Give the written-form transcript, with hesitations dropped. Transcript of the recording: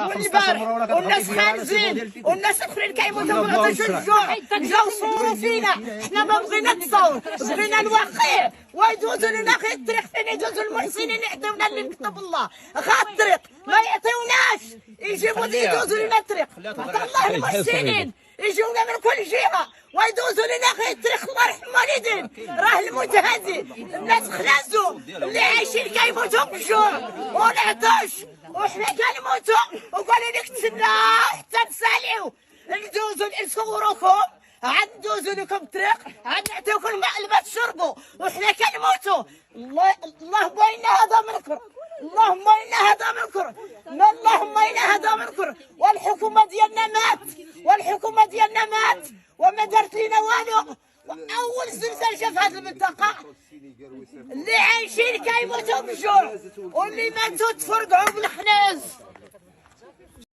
والبارح والناس خانزين والناس الاخرين كيموتوا من عطش الجوع. جاو صوروا فينا، حنا ما بغينا تصور، بغينا الوقيع ويدوزوا لنا غير الطريق فين يدوزوا المحسنين يعطيونا اللي كتب الله غير الطريق ما يعطيوناش، يجيبوا يدوزوا لنا الطريق. عطا الله المحسنين يجونا من كل جهه ويدوزوا لنا غير الطريق. الله يرحم والدين، راه الموت هادي، الناس خلازوا اللي عايشين كيموتوا بالجوع والعطش وحنا كنموتوا. وقالوا لك تسناو حتى نساليو ندوزوا نصوروكم، عاد ندوزوا لكم الطريق، عاد نعطيوكم الماء البا تشربوا وحنا كنموتوا. اللهم إنا هذا منكر، اللهم إنا هذا منكر، اللهم إنا هذا منكر. والحكومة ديالنا مات، والحكومة ديالنا مات وما دارت لنا والو. أول زلزال جا في هذه المنطقة اللي عايشين كيموتوا بالجوع واللي ماتوا تفرقعوا بالخناز.